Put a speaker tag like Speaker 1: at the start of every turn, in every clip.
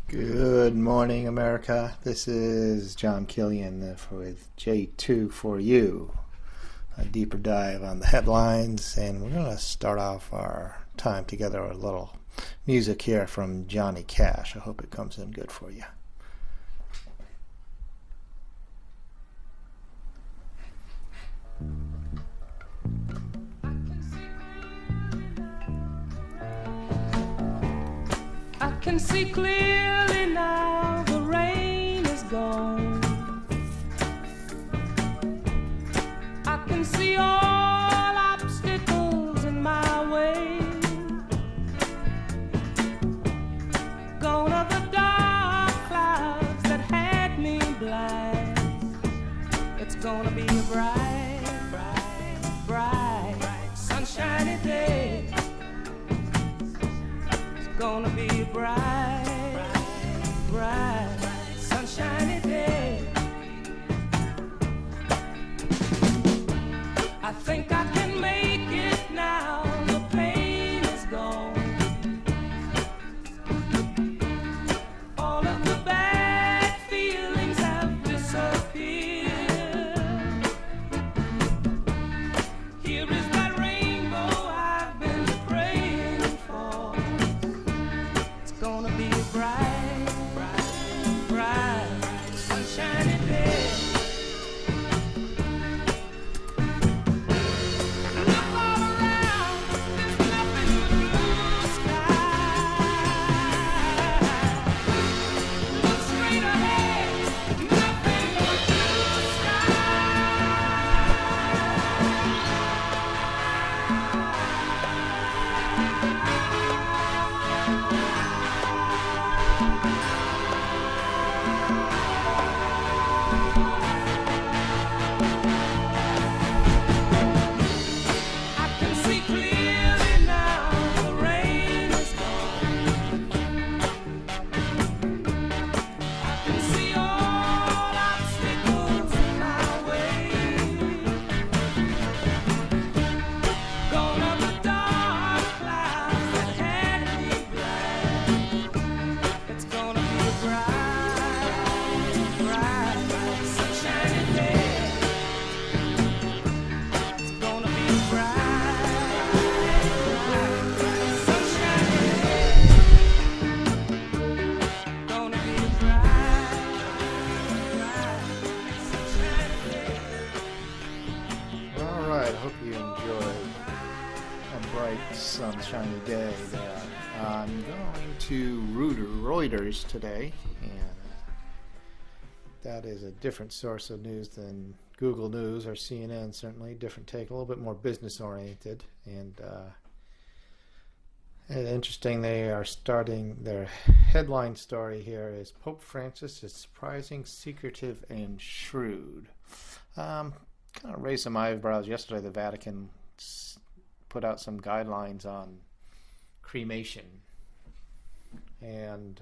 Speaker 1: Good morning, America. This is John Kilian with j24u, a deeper dive on the headlines, and we're going to start off our time together with a little music here from Johnny Cash. I hope it comes in good for you.
Speaker 2: I can see clearly now, the rain is gone. I can see all obstacles in my way. Gone are the dark clouds that had me blind. It's gonna be a bright, bright, bright, sunshiny day. Gonna be a bright, bright, sunshiny day. I think I can make it now. The pain is gone. All of the bad feelings have disappeared. Here is that rainbow I've been praying for. Gonna be a bright, bright, bright, sunshiny day. Look all around, there's nothing but blue sky. Look straight ahead, nothing but blue sky. I can see clearly now, the rain is gone. I can see all obstacles in my way. Gone are the dark clouds that had me blind. It's gonna be a bright, bright, sunshiny day. It's gonna be a bright, bright, sunshiny day. Gonna be a bright, bright, sunshiny day.
Speaker 1: All right, I hope you enjoyed a bright, sunshiny day there. I'm going to Reuters today, and that is a different source of news than Google News or CNN, certainly. Different take, a little bit more business-oriented. And interesting, they are starting their headline story here is Pope Francis is surprising, secretive, and shrewd. Kind of raised some eyebrows yesterday. The Vatican put out some guidelines on cremation and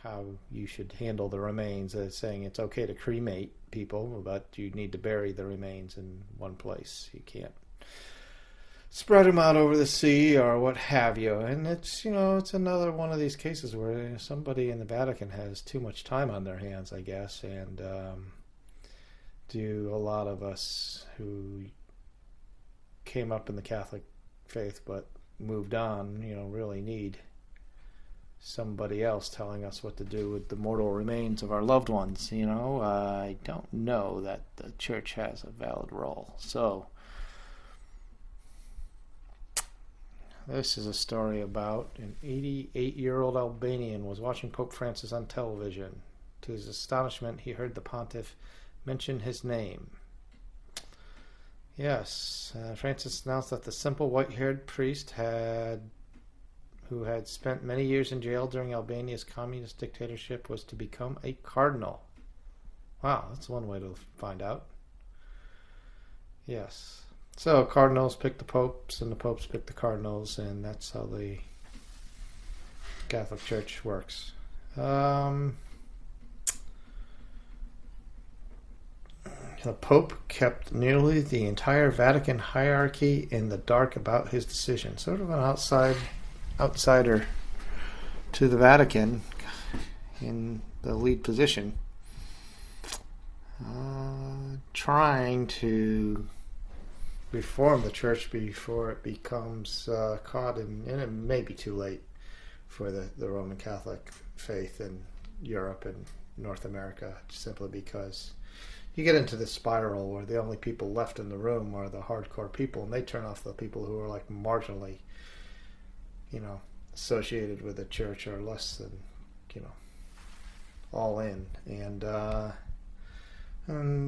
Speaker 1: how you should handle the remains, saying it's okay to cremate people, but you need to bury the remains in one place. You can't spread them out over the sea or what have you. And it's, it's another one of these cases where somebody in the Vatican has too much time on their hands, I guess, and do a lot of us who came up in the Catholic faith but moved on, really need somebody else telling us what to do with the mortal remains of our loved ones. I don't know that the church has a valid role. So this is a story about an 88-year-old Albanian was watching Pope Francis on television. To his astonishment, he heard the pontiff mention his name. Yes, Francis announced that the simple white-haired priest who had spent many years in jail during Albania's communist dictatorship was to become a cardinal. Wow, that's one way to find out. Yes. So cardinals pick the popes and the popes pick the cardinals, and that's how the Catholic Church works. The Pope kept nearly the entire Vatican hierarchy in the dark about his decision. Sort of an outsider to the Vatican. in the lead position, trying to reform the church before it becomes caught in, and it may be too late for the Roman Catholic faith in Europe and North America, simply because you get into this spiral where the only people left in the room are the hardcore people, and they turn off the people who are like marginally, associated with the church or less than, all in. And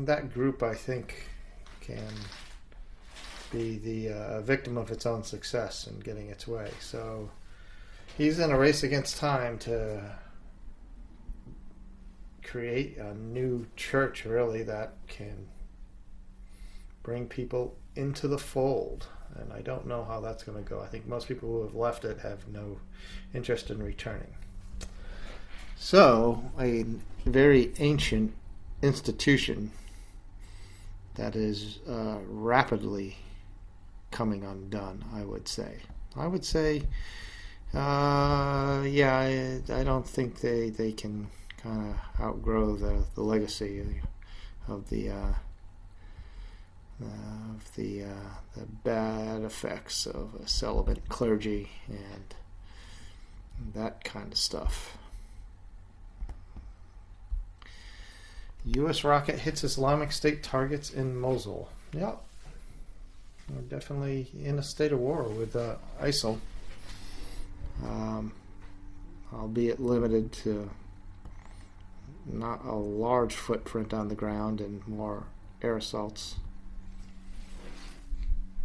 Speaker 1: that group, I think, can be the victim of its own success in getting its way. So he's in a race against time to create a new church, really, that can bring people into the fold. And I don't know how that's going to go. I think most people who have left it have no interest in returning. So, a very ancient institution that is rapidly coming undone, I would say. I don't think they can kind of outgrow the legacy of the bad effects of a celibate clergy and that kind of stuff. U.S. rocket hits Islamic State targets in Mosul. Yep. We're definitely in a state of war with ISIL. Albeit limited to not a large footprint on the ground and more air assaults.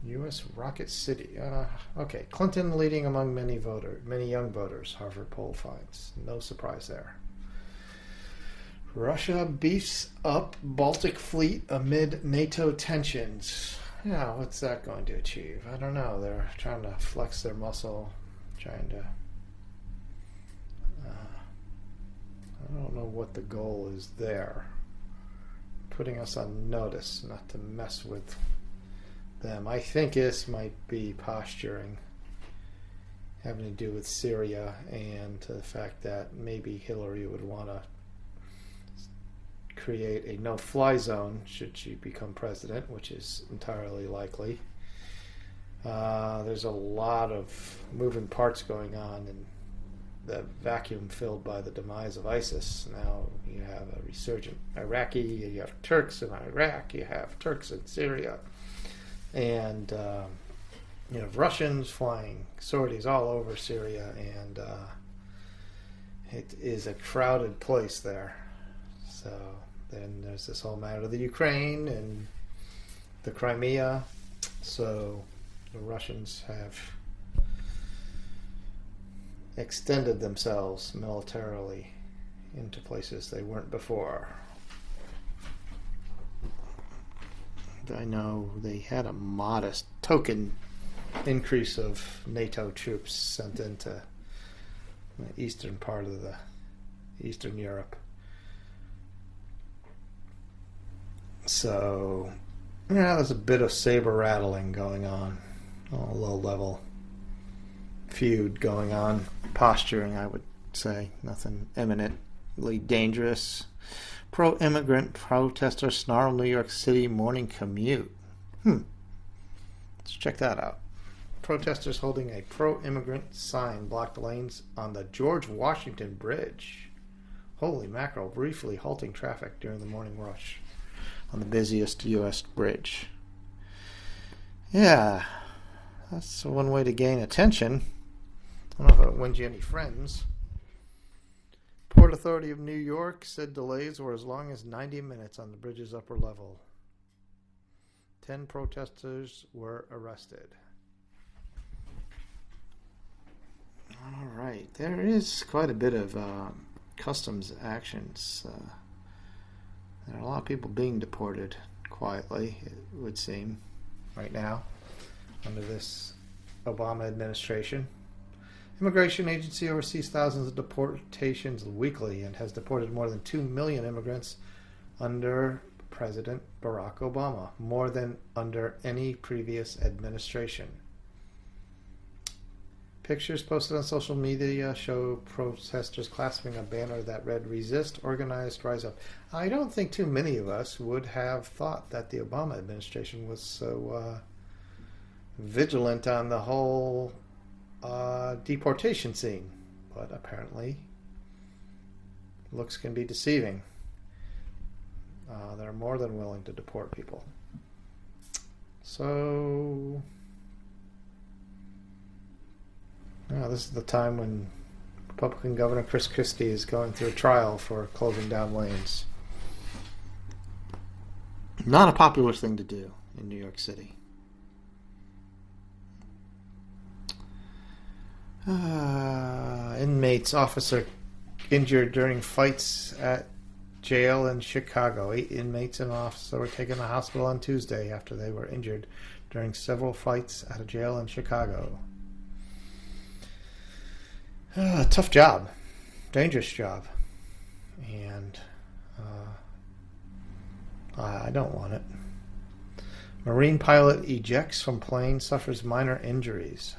Speaker 1: U.S. Rocket City. Okay, Clinton leading among many young voters. Harvard poll finds. No surprise there. Russia beefs up Baltic fleet amid NATO tensions. Yeah, what's that going to achieve? I don't know. They're trying to flex their muscle, trying to... I don't know what the goal is there. Putting us on notice not to mess with them. I think this might be posturing, having to do with Syria and the fact that maybe Hillary would want to create a no-fly zone should she become president, which is entirely likely. There's a lot of moving parts going on in the vacuum filled by the demise of ISIS. Now you have a resurgent Iraqi, you have Turks in Iraq, you have Turks in Syria, and you have Russians flying sorties all over Syria, and it is a crowded place there. So then there's this whole matter of the Ukraine and the Crimea. So the Russians have extended themselves militarily into places they weren't before. I know they had a modest token increase of NATO troops sent into the eastern part of the Eastern Europe. So, yeah, there's a bit of saber rattling going on, a low level feud going on, posturing, I would say, nothing eminently dangerous. Pro-immigrant protesters snarl New York City morning commute. Let's check that out. Protesters holding a pro-immigrant sign blocked lanes on the George Washington Bridge. Holy mackerel, briefly halting traffic during the morning rush on the busiest U.S. bridge. Yeah, that's one way to gain attention. I don't know if it wins you any friends. Port Authority of New York said delays were as long as 90 minutes on the bridge's upper level. 10 protesters were arrested. All right, there is quite a bit of customs actions. There are a lot of people being deported quietly, it would seem, right now, under this Obama administration. Immigration agency oversees thousands of deportations weekly and has deported more than 2 million immigrants under President Barack Obama, more than under any previous administration. Pictures posted on social media show protesters clasping a banner that read, "Resist, organized, rise up." I don't think too many of us would have thought that the Obama administration was so vigilant on the whole deportation scene. But apparently, looks can be deceiving. They're more than willing to deport people. So... this is the time when Republican Governor Chris Christie is going through a trial for closing down lanes. Not a popular thing to do in New York City. Inmates, officer injured during fights at jail in Chicago. 8 inmates and an officer were taken to the hospital on Tuesday after they were injured during several fights at a jail in Chicago. Tough job, dangerous job, and I don't want it. Marine pilot ejects from plane, suffers minor injuries.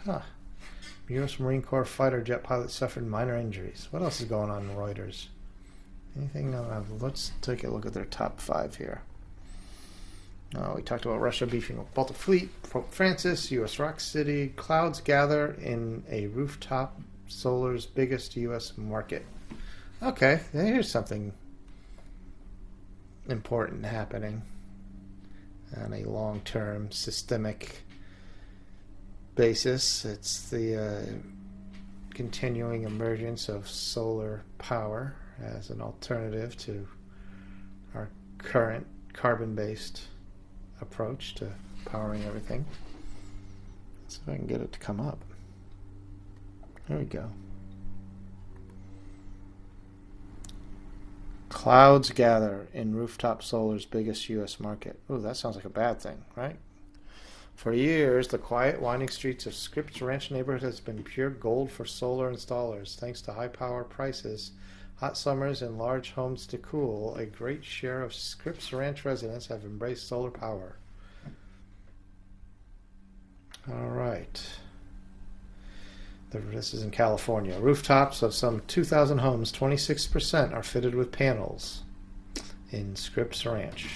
Speaker 1: U.S. Marine Corps fighter jet pilot suffered minor injuries. What else is going on in Reuters? Anything? Let's take a look at their top 5 here. We talked about Russia beefing up Baltic Fleet, Pope Francis, U.S. Rock City, clouds gather in a rooftop solar's biggest U.S. market. Okay, here's something important happening on a long-term systemic basis. It's the continuing emergence of solar power as an alternative to our current carbon-based approach to powering everything. Let's see if I can get it to come up. There we go. Clouds gather in rooftop solar's biggest U.S. market. Oh, that sounds like a bad thing, right? For years, the quiet, winding streets of Scripps Ranch neighborhood has been pure gold for solar installers. Thanks to high power prices, hot summers, and large homes to cool, a great share of Scripps Ranch residents have embraced solar power. All right. This is in California. Rooftops of some 2,000 homes, 26% are fitted with panels in Scripps Ranch.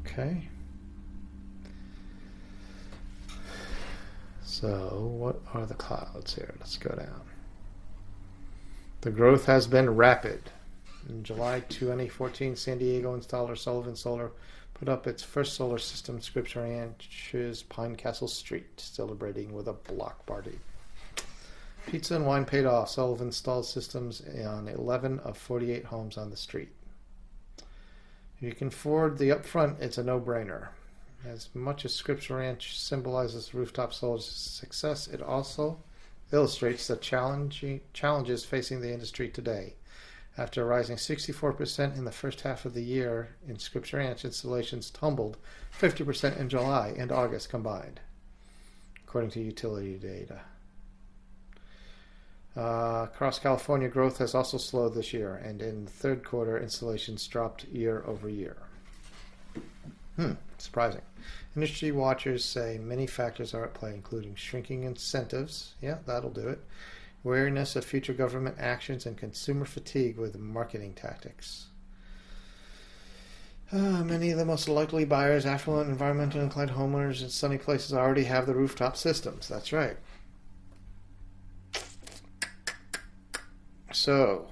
Speaker 1: Okay. So, what are the clouds here? Let's go down. The growth has been rapid. In July 2014, San Diego installer Sullivan Solar put up its first solar system, Scripps Ranch's Pine Castle Street, celebrating with a block party. Pizza and wine paid off. Sullivan installed systems on 11 of 48 homes on the street. If you can afford the upfront, it's a no-brainer. As much as Scripps Ranch symbolizes rooftop solar's success, it also illustrates the challenges facing the industry today. After rising 64% in the first half of the year in Scripps Ranch, installations tumbled 50% in July and August combined, according to utility data. Across California, growth has also slowed this year, and in the third quarter, installations dropped year over year. Surprising. Industry watchers say many factors are at play, including shrinking incentives. Yeah, that'll do it. Wariness of future government actions and consumer fatigue with marketing tactics. Many of the most likely buyers, affluent, environmentally inclined homeowners in sunny places already have the rooftop systems. That's right. So,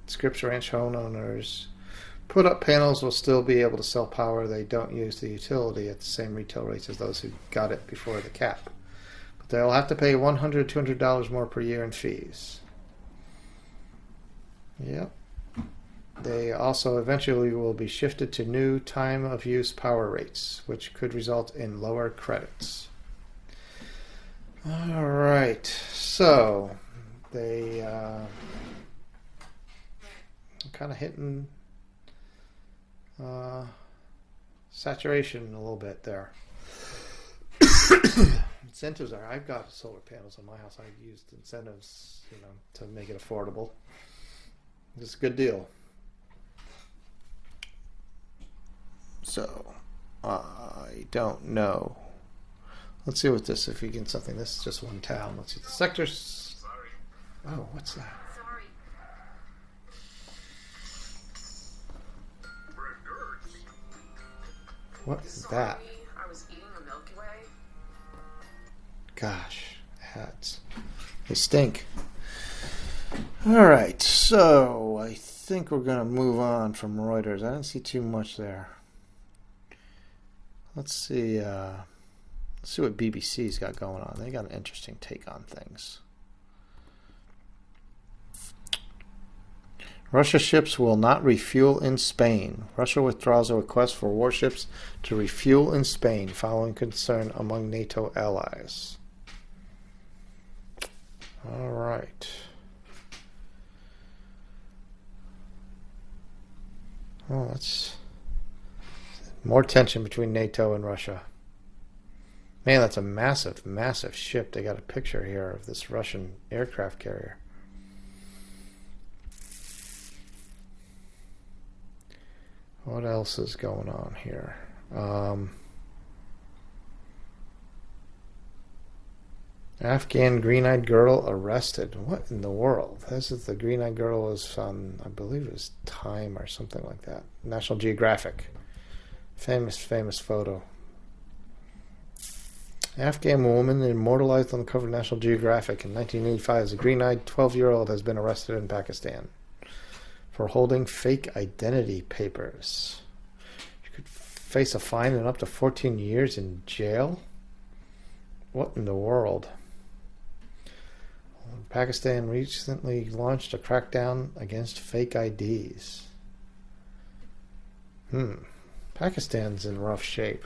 Speaker 1: Scripps Ranch homeowners put up panels will still be able to sell power they don't use the utility at the same retail rates as those who got it before the cap. But they'll have to pay $100, $200 more per year in fees. Yep. They also eventually will be shifted to new time of use power rates, which could result in lower credits. All right. So, they kind of hitting saturation a little bit there. Incentives are. I've got solar panels on my house. I've used incentives, to make it affordable. It's a good deal. So, I don't know. Let's see what this, if we get something. This is just one town. Let's see the sectors. Oh, what's that?
Speaker 3: Sorry.
Speaker 1: What is that?
Speaker 3: I was eating a Milky Way.
Speaker 1: Gosh, hats. They stink. Alright, so I think we're going to move on from Reuters. I didn't see too much there. Let's see what BBC's got going on. They got an interesting take on things. Russia ships will not refuel in Spain. Russia withdraws a request for warships to refuel in Spain following concern among NATO allies. All right. Oh, that's more tension between NATO and Russia. Man, that's a massive, massive ship. They got a picture here of this Russian aircraft carrier. What else is going on here? Afghan green-eyed girl arrested. What in the world? This is the green-eyed girl was on, I believe it was Time or something like that. National Geographic. Famous photo. Afghan woman immortalized on the cover of National Geographic in 1985 as a green-eyed 12-year-old has been arrested in Pakistan for holding fake identity papers. You could face a fine and up to 14 years in jail? What in the world? Pakistan recently launched a crackdown against fake IDs. Pakistan's in rough shape.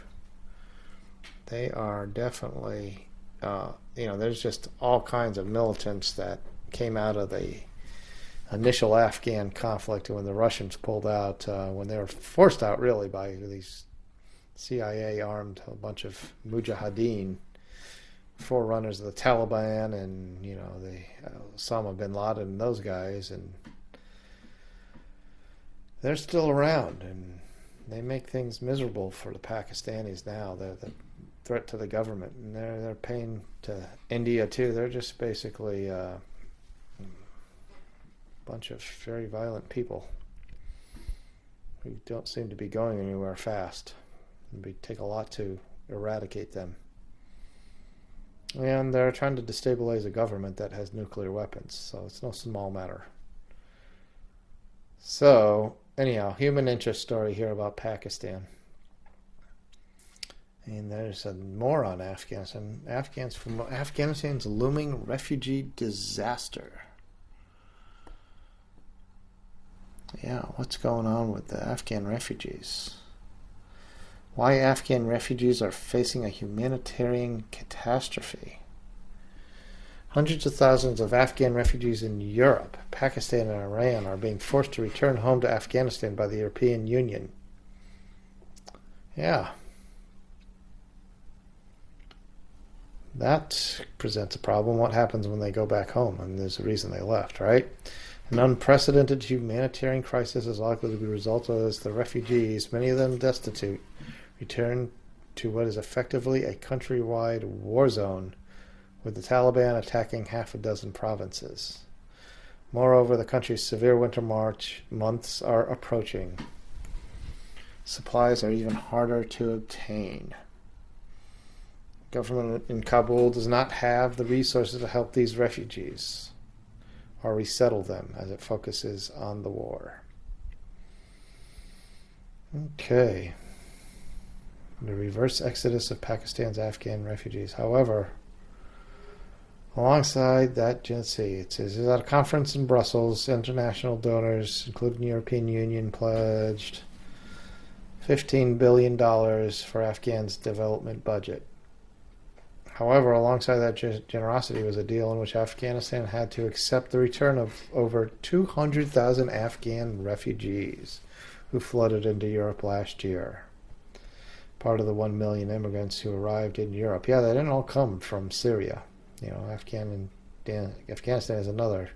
Speaker 1: They are definitely, there's just all kinds of militants that came out of the initial Afghan conflict when the Russians pulled out, when they were forced out really by these CIA armed a bunch of mujahideen, forerunners of the Taliban and, the Osama bin Laden and those guys, and they're still around, and they make things miserable for the Pakistanis now. They're the threat to the government, and they're paying to India too. They're just basically bunch of very violent people who don't seem to be going anywhere fast. It would take a lot to eradicate them. And they're trying to destabilize a government that has nuclear weapons, so it's no small matter. So, anyhow, human interest story here about Pakistan. And there's more on Afghanistan. Afghanistan's looming refugee disaster. Yeah, what's going on with the Afghan refugees? Why Afghan refugees are facing a humanitarian catastrophe. Hundreds of thousands of Afghan refugees in Europe, Pakistan, and Iran are being forced to return home to Afghanistan by the European Union. Yeah. That presents a problem. What happens when they go back home? And there's a reason they left, right? An unprecedented humanitarian crisis is likely to be resulted as the refugees, many of them destitute, return to what is effectively a countrywide war zone, with the Taliban attacking half a dozen provinces. Moreover, the country's severe winter months are approaching. Supplies are even harder to obtain. Government in Kabul does not have the resources to help these refugees or resettle them as it focuses on the war. Okay. The reverse exodus of Pakistan's Afghan refugees. However, alongside that, let's see, it says at a conference in Brussels, international donors, including the European Union, pledged $15 billion for Afghan's development budget. However, alongside that generosity was a deal in which Afghanistan had to accept the return of over 200,000 Afghan refugees who flooded into Europe last year. Part of the 1 million immigrants who arrived in Europe. Yeah, they didn't all come from Syria. Afghanistan is another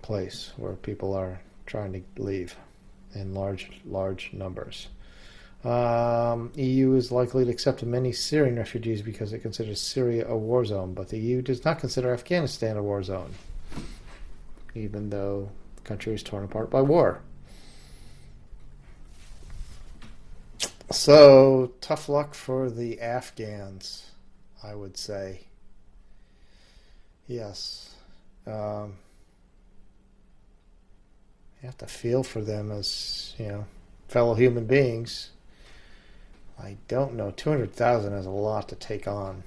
Speaker 1: place where people are trying to leave in large numbers. EU is likely to accept many Syrian refugees because it considers Syria a war zone, but the EU does not consider Afghanistan a war zone, even though the country is torn apart by war. So, tough luck for the Afghans, I would say. Yes. You have to feel for them as, fellow human beings. I don't know. 200,000 is a lot to take on.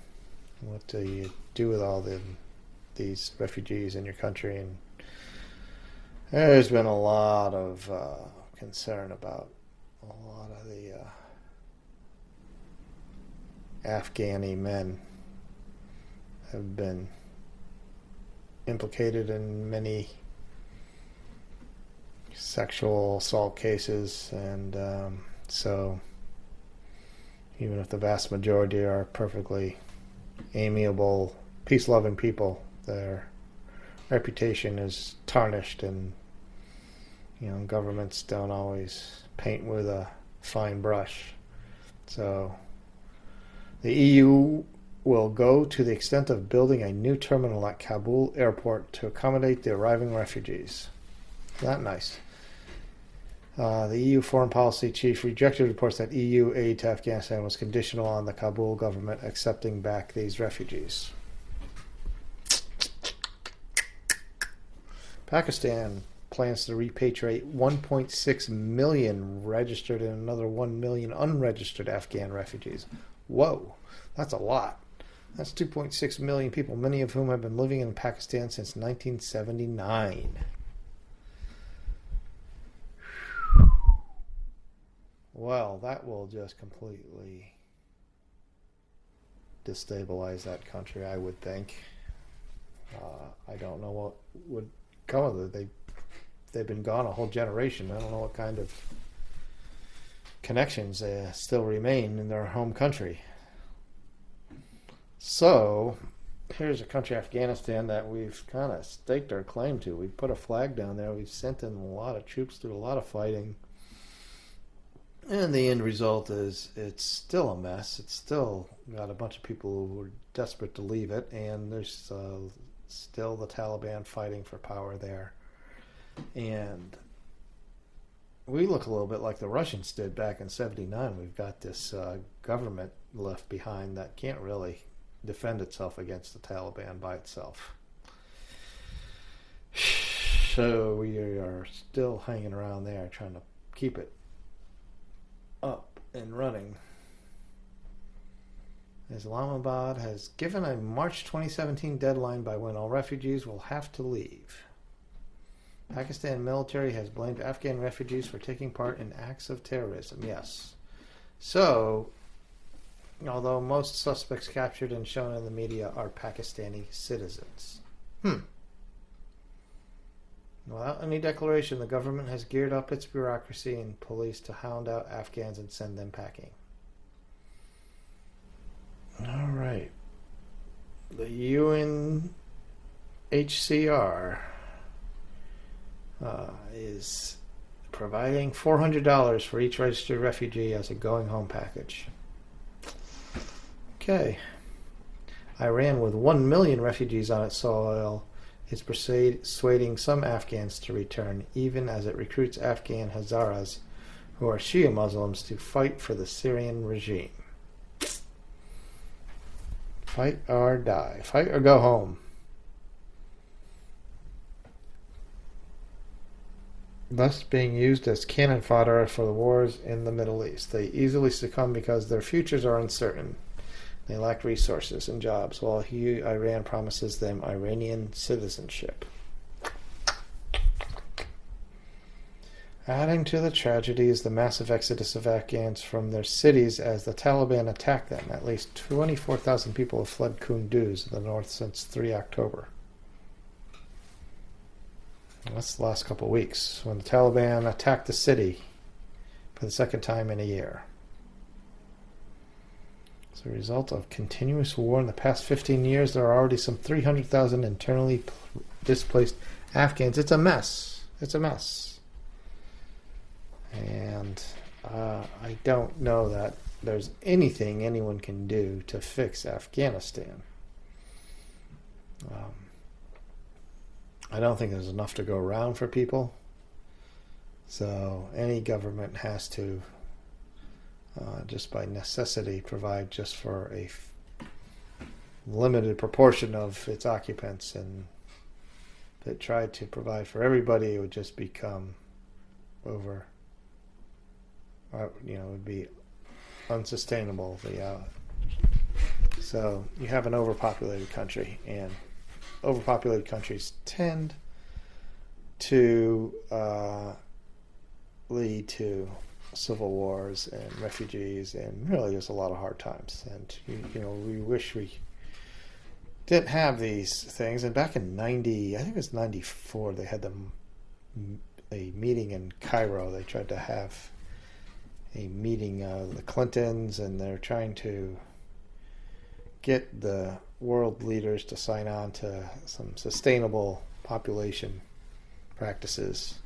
Speaker 1: What do you do with all these refugees in your country? And there's been a lot of concern about a lot of the Afghani men have been implicated in many sexual assault cases, and so even if the vast majority are perfectly amiable, peace-loving people, their reputation is tarnished, and governments don't always paint with a fine brush. So the EU will go to the extent of building a new terminal at Kabul airport to accommodate the arriving refugees. Isn't that nice? The EU foreign policy chief rejected reports that EU aid to Afghanistan was conditional on the Kabul government accepting back these refugees. Pakistan plans to repatriate 1.6 million registered and another 1 million unregistered Afghan refugees. Whoa, that's a lot. That's 2.6 million people, many of whom have been living in Pakistan since 1979. Well, that will just completely destabilize that country, I would think. I don't know what would come of it. They've been gone a whole generation. I don't know what kind of connections still remain in their home country. So, here's a country, Afghanistan, that we've kind of staked our claim to. We've put a flag down there. We've sent in a lot of troops, through a lot of fighting. And the end result is it's still a mess. It's still got a bunch of people who are desperate to leave it, and there's still the Taliban fighting for power there. And we look a little bit like the Russians did back in '79. We've got this government left behind that can't really defend itself against the Taliban by itself. So we are still hanging around there trying to keep it up and running. Islamabad has given a March 2017 deadline by when all refugees will have to leave. Pakistan military has blamed Afghan refugees for taking part in acts of terrorism. Yes. So, although most suspects captured and shown in the media are Pakistani citizens. Without any declaration, the government has geared up its bureaucracy and police to hound out Afghans and send them packing. All right. The UNHCR is providing $400 for each registered refugee as a going home package. Okay. Iran, with 1 million refugees on its soil, is persuading some Afghans to return, even as it recruits Afghan Hazaras, who are Shia Muslims, to fight for the Syrian regime. Fight or die. Fight or go home. Thus being used as cannon fodder for the wars in the Middle East. They easily succumb because their futures are uncertain. They lack resources and jobs, while Iran promises them Iranian citizenship. Adding to the tragedy is the massive exodus of Afghans from their cities as the Taliban attack them. At least 24,000 people have fled Kunduz in the north since 3 October. That's the last couple of weeks, when the Taliban attacked the city for the second time in a year. As a result of continuous war in the past 15 years, there are already some 300,000 internally displaced Afghans. It's a mess. It's a mess. And I don't know that there's anything anyone can do to fix Afghanistan. I don't think there's enough to go around for people. So any government has to, just by necessity, provide just for a limited proportion of its occupants. And if it tried to provide for everybody, it would just become over. It would be unsustainable. So you have an overpopulated country, and overpopulated countries tend to lead to civil wars and refugees, and really there's a lot of hard times. And we wish we didn't have these things. And back in I think it was 94, they had a meeting in Cairo. They tried to have a meeting of the Clintons, and they're trying to get the world leaders to sign on to some sustainable population practices.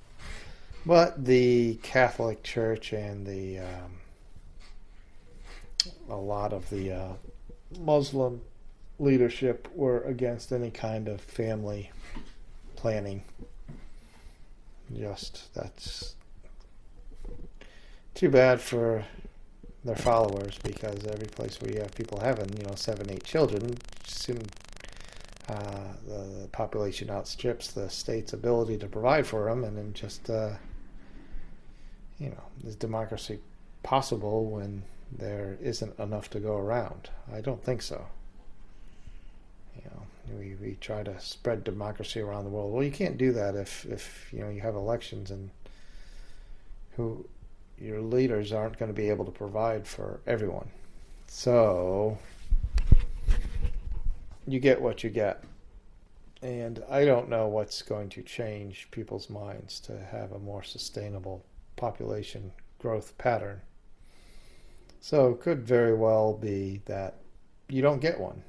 Speaker 1: But the Catholic Church and a lot of the Muslim leadership were against any kind of family planning. That's too bad for their followers, because every place where you have people having 7, 8 children, soon the population outstrips the state's ability to provide for them, and then just is democracy possible when there isn't enough to go around? I don't think so. We try to spread democracy around the world. Well, you can't do that if you have elections and your leaders aren't going to be able to provide for everyone. So you get what you get. And I don't know what's going to change people's minds to have a more sustainable population growth pattern. So it could very well be that you don't get one.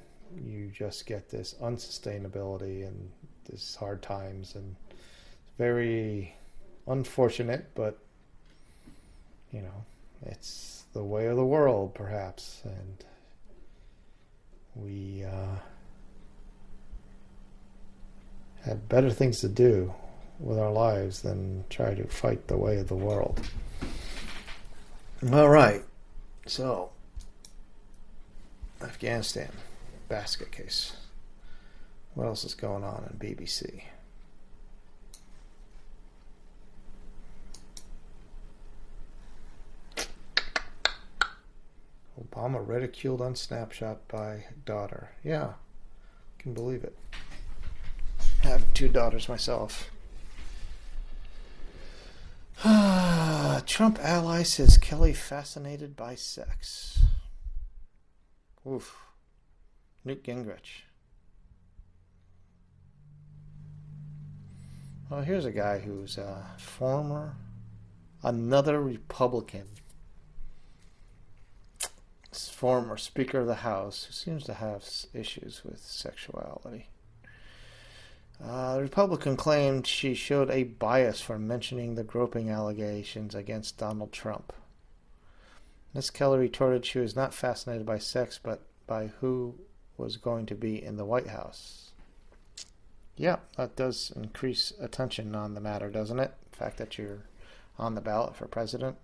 Speaker 1: You just get this unsustainability and these hard times, and it's very unfortunate, but it's the way of the world, perhaps, and we have better things to do with our lives than try to fight the way of the world. All right, so Afghanistan basket case. What else is going on in BBC? Obama ridiculed on Snapchat by daughter. Yeah, can believe it. I have 2 daughters myself. Trump ally says Kelly fascinated by sex. Oof. Newt Gingrich. Well, here's a guy who's another Republican, former Speaker of the House, who seems to have issues with sexuality. The Republican claimed she showed a bias for mentioning the groping allegations against Donald Trump. Miss Kelly retorted she was not fascinated by sex, but by who was going to be in the White House. Yeah, that does increase attention on the matter, doesn't it? The fact that you're on the ballot for president.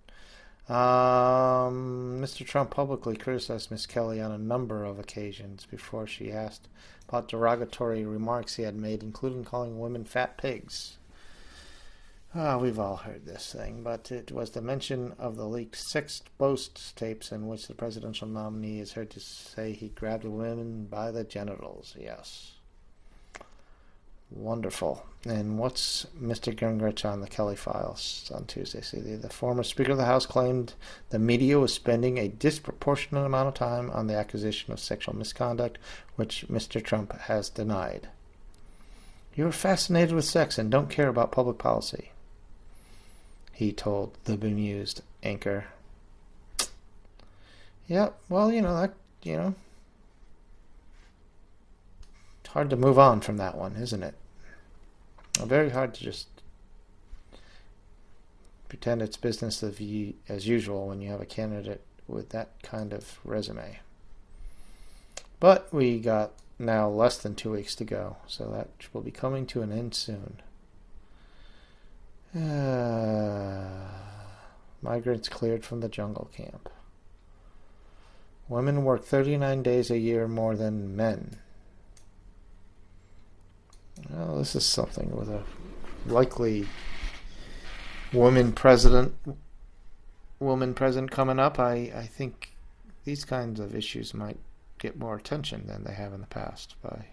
Speaker 1: Mr. Trump publicly criticized Miss Kelly on a number of occasions before she asked about derogatory remarks he had made, including calling women fat pigs. We've all heard this thing, but it was the mention of the leaked sex boast tapes in which the presidential nominee is heard to say he grabbed women by the genitals. Yes. Wonderful. And what's Mr. Gingrich on the Kelly files on Tuesday? See, the former Speaker of the House claimed the media was spending a disproportionate amount of time on the accusation of sexual misconduct, which Mr. Trump has denied. You're fascinated with sex and don't care about public policy, he told the bemused anchor. Yeah, well, it's hard to move on from that one, isn't it? Very hard to just pretend it's business as usual when you have a candidate with that kind of resume. But we got now less than 2 weeks to go, so that will be coming to an end soon. Migrants cleared from the jungle camp. Women work 39 days a year more than men. Well, this is something with a likely woman president coming up. I think these kinds of issues might get more attention than they have in the past by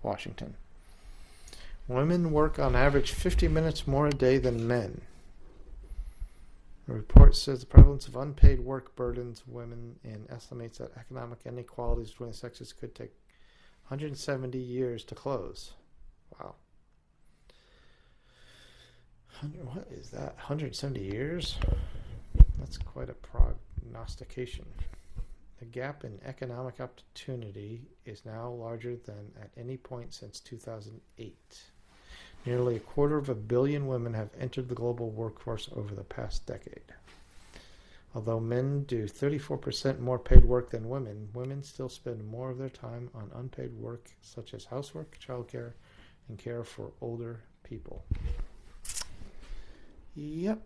Speaker 1: Washington. Women work on average 50 minutes more a day than men. The report says the prevalence of unpaid work burdens women and estimates that economic inequalities between the sexes could take 170 years to close. Wow. What is that? 170 years? That's quite a prognostication. The gap in economic opportunity is now larger than at any point since 2008. Nearly 250 million women have entered the global workforce over the past decade. Although men do 34% more paid work than women, women still spend more of their time on unpaid work such as housework, childcare, and care for older people. Yep.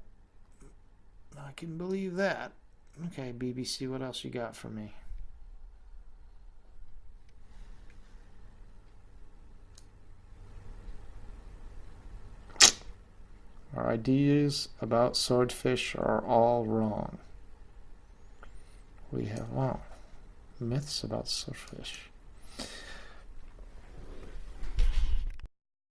Speaker 1: I can believe that. Okay, BBC, what else you got for me? Our ideas about swordfish are all wrong. We have, myths about swordfish.